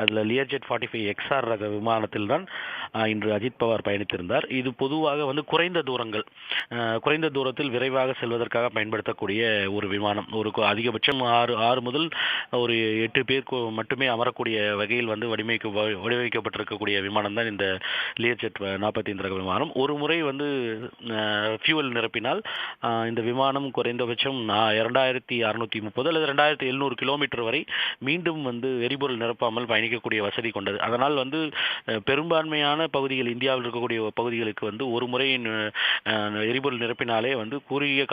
அதில் லியர்ஜெட் 45 XR ரக விமானத்தில் தான் இன்று அஜித் பவார் பயணித்திருந்தார். இது பொதுவாக வந்து குறைந்த தூரத்தில் விரைவாக செல்வதற்காக பயன்படுத்தக்கூடிய ஒரு விமானம். அதிகபட்சம் 6 முதல் ஒரு 8 பேர் மட்டுமே அமரக்கூடிய வகையில் வந்து வடிவமைக்கப்பட்டிருக்கக்கூடிய விமானம் தான் இந்த லியர்ஜெட் 45 ரக விமானம். ஒரு முறை வந்து ஃபியூவல் நிரப்பினால் இந்த விமானம் குறைந்தபட்சம் 2630 அல்லது 2700 கிலோமீட்டர் வரை மீண்டும் வந்து எரிபொருள் நிரப்பாமல் பயணிக்கக்கூடிய வசதி கொண்டது. அதனால் வந்து பெரும்பான்மையான பகுதிகள், இந்தியாவில் இருக்கக்கூடிய பகுதிகளுக்கு வந்து ஒரு முறை எரிபொருள் நிரப்பினாலே வந்து குறுகிய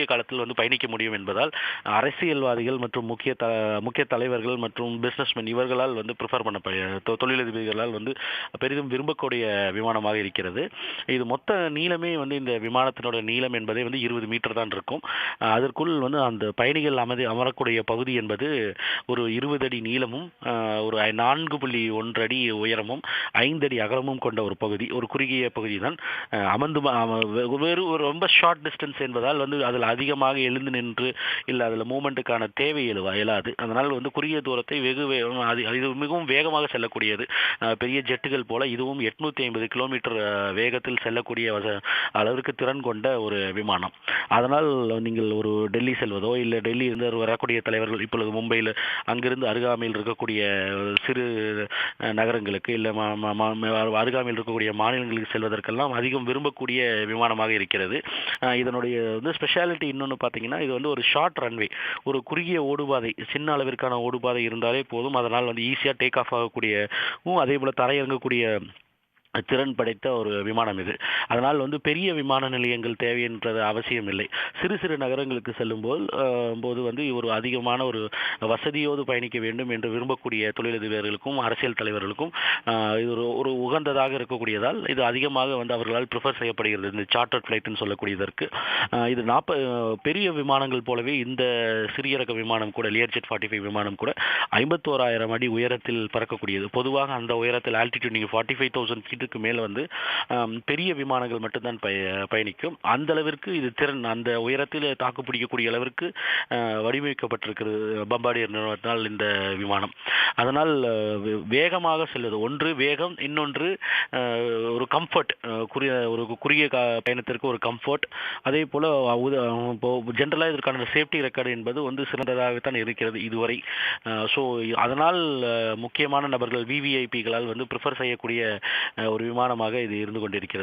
காலத்தில் வந்து பயணிக்க முடியும் என்பதால் அரசியல்வாதிகள் மற்றும் முக்கிய தலைவர்கள் மற்றும் பிசினஸ்மேன் இவர்களால் வந்து தொழிலதிபர்களால் வந்து பெரிதும் விரும்பக்கூடிய விமானமாக இருக்கிறது. இது மொத்த நீளமே வந்து இந்த விமானத்தினோட நீளம் என்பதே வந்து 20 மீட்டர் தான் இருக்கும். அதற்குள் வந்து அந்த பயணிகள் அமரக்கூடிய பகுதி என்பது ஒரு 20 அடி நீளமும் ஒரு 4.1 அடி உயரமும் 5 அடி அகலமும் கொண்ட ஒரு பகுதி, ஒரு குறுகிய பகுதி தான். ஒரு ரொம்ப ஷார்ட் டிஸ்டன்ஸ் என்பதால் வந்து அதில் அதிகமாக எழுந்து நின்று இல்லை அதில் மூமெண்ட்டுக்கான தேவை இயலாது. அதனால் வந்து குறுகிய தூரத்தை இது மிகவும் வேகமாக செல்லக்கூடியது. பெரிய ஜெட்டுகள் போல இதுவும் 850 கிலோமீட்டர் வேகத்தில் செல்லக்கூடிய அளவிற்கு திறன் கொண்ட ஒரு விமானம். அதனால் நீங்கள் ஒரு டெல்லி செல்வதோ இல்லை டெல்லி இருந்து வரக்கூடிய தலைவர்கள் இப்பொழுது மும்பையில் அங்கிருந்து அருகாமையில் இருக்கக்கூடிய சிறு நகரங்களுக்கு இல்லை அருகாமையில் இருக்கக்கூடிய மாநிலங்களுக்கு செல்வதற்கெல்லாம் அதிகம் விரும்பக்கூடிய விமானமாக இருக்கிறது. இதனுடைய வந்து ஸ்பெஷாலிட்டி இன்னொன்று பார்த்தீங்கன்னா, இது வந்து ஒரு ஷார்ட் ரன்வே, ஒரு குறுகிய ஓடுபாதை, சின்ன அளவிற்கான ஓடுபாதை இருந்தாலே போதும். அதனால் வந்து ஈஸியாக டேக் ஆஃப் ஆகக்கூடிய, அதே போல் தரையிறங்கக்கூடிய திறன் படைத்த ஒரு விமானம் இது. அதனால் வந்து பெரிய விமான நிலையங்கள் தேவைன்றது அவசியம் இல்லை. சிறு சிறு நகரங்களுக்கு செல்லும் போது வந்து ஒரு அதிகமான ஒரு வசதியோடு பயணிக்க வேண்டும் என்று விரும்பக்கூடிய தொழிலதிபர்களுக்கும் அரசியல் தலைவர்களுக்கும் இது ஒரு உகந்ததாக இருக்கக்கூடியதால் இது அதிகமாக வந்து அவர்களால் ப்ரிஃபர் செய்யப்படுகிறது. இந்த சார்ட்டர்ட் ஃப்ளைட்னு சொல்லக்கூடியதற்கு இது பெரிய விமானங்கள் போலவே இந்த சிறிய ரக விமானம் கூட, லியர்ஜெட் 45 விமானம் கூட 51,000 அடி உயரத்தில் பறக்கக்கூடியது. பொதுவாக அந்த உயரத்தில் ஆல்டிடியூட் நீங்கள் 45,000 ஃபீட்டுக்கு மேலே வந்து பெரிய விமானங்கள் மட்டும்தான் பயணிக்கும். அந்த அளவிற்கு இது திறன், அந்த உயரத்தில் தாக்கு பிடிக்கக்கூடிய அளவிற்கு வடிவமைக்கப்பட்டிருக்கிறது பம்பார்டியர் நிறுவனத்தினால் இந்த விமானம். அதனால் வேகமாக செல்வது, ஒன்று வேகம், இன்னொன்று ஒரு கம்ஃபர்ட், ஒரு குறுகிய பயணத்திற்கு ஒரு கம்ஃபர்ட். அதே போல் ஜென்ரலாக இதற்கான சேஃப்டி ரெக்கார்டு என்பது வந்து சிறந்ததாகத்தான் இருக்கிறது இதுவரை. ஸோ அதனால் முக்கியமான நபர்கள், விவிஐபிகளால் வந்து ப்ரிஃபர் செய்யக்கூடிய ஒரு விமானமாக இது இருந்து கொண்டிருக்கிறது.